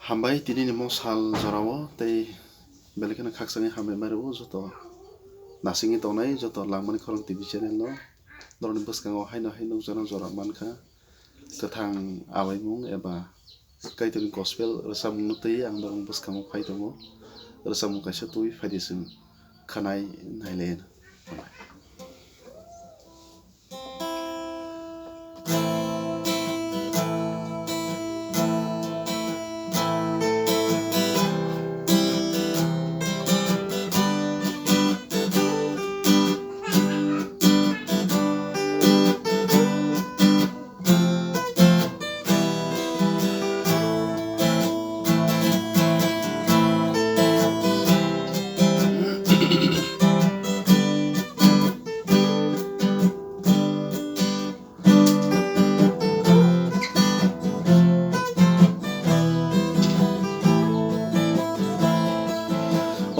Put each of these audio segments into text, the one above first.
Hambai tini ni mo sal jorawo tei belekena khaksangi hambai mario joto nasingi tongnai joto langmani khorang TV channel no doroni bwskango haino nukjano jora mankha kwthang abaimung eba kaitoni gospel rwsabmung nuktai ang dorong bwskango phai tongo rwsabmung kaisa tui phaidi chwng khanai nailai.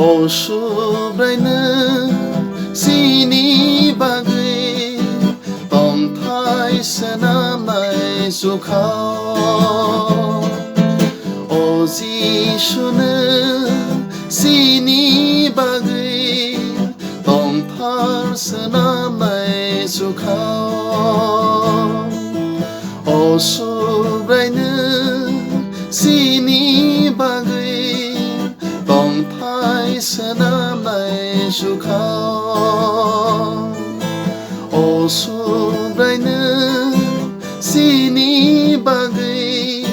O Subrai chini bagwi tongthai sanamnai sukhao O Jishu chini bagwi tongthar sanamnai sukhao O Subrai chini bagwi tongthai sanamnai sukhao O Subrai chini bagwi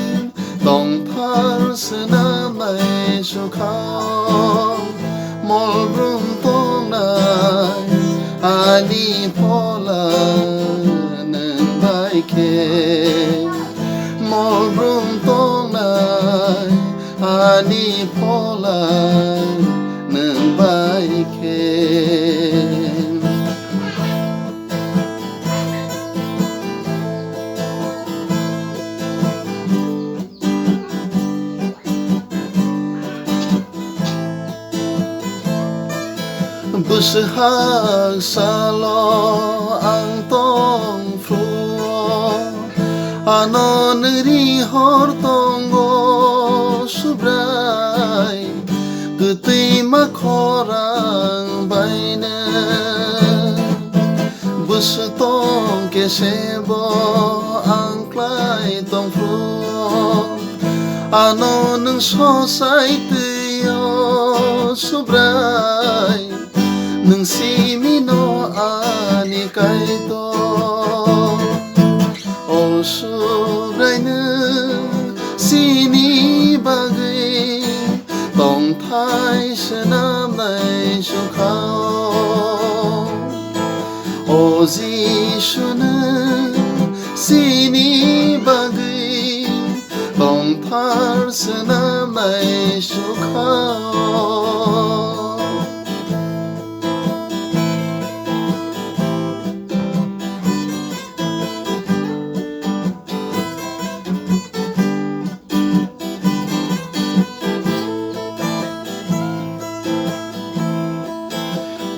tongthar sanamnai sukhao molbrum tongnai ani phola nang baikhe molbrum tongnai ani phola nang baikhe Bushak salo ang tong fru anon ri hor tongo Subrai gutui makhorang baina bus tong kesebo ang klai tong fru anon sosai tuyo Subrai nung simino ani kaito O Subrai chini bagwi tongthai sanamnai sukhao O Jishu chini bagwi tongthar sanamnai sukhao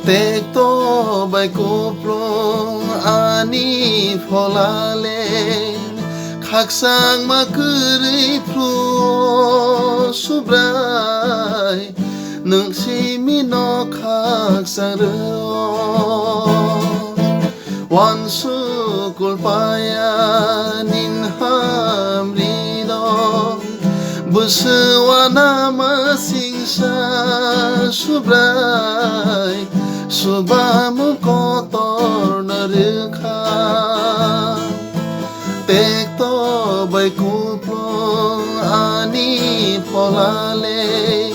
Tekto bai kuplung ani pholale khaksang makuri plu Subrai nung simino khaksang reo wansu kulpaya nin hamrino buswana masingsa Subrai subamu kotor narikha tekto bai kuplung ani pholale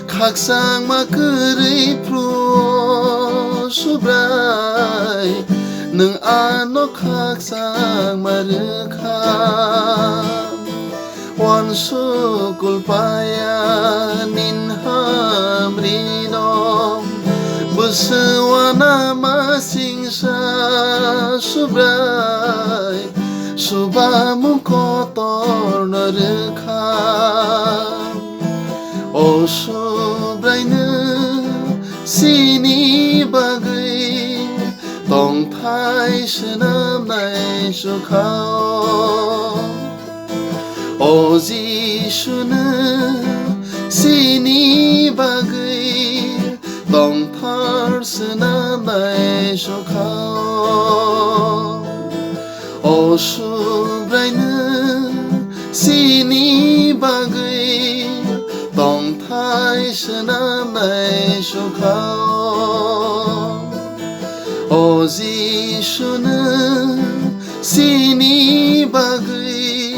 khaksang makuri plu Subrai nung ano khaksang marikha wansu kulpaya nin hamrino buswana masingsa Subrai subamu kotor narikha O Subrai chini bagwi tongthai sanamnai sukhao O जिसुनो सिनि बागै दंथारसोना नायसखाव सुब्रायनो सिनि बागै दंथायसोना नायसखाव जिसुनो सिनि बागै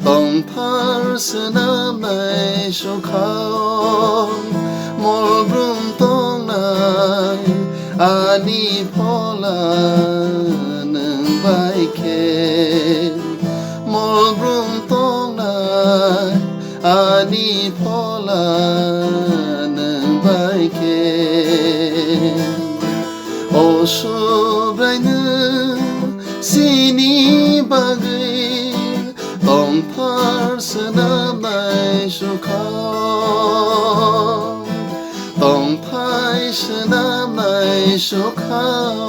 दंथारसोना नायसखाव मलब्रुम दंनाय आनि फला नों बायखे मलब्रुम दंनाय आनि फला नों बायखे सुब्रायनो सिनि बागै दंथारसोना नायसखाव दंथायसोना नायसखाव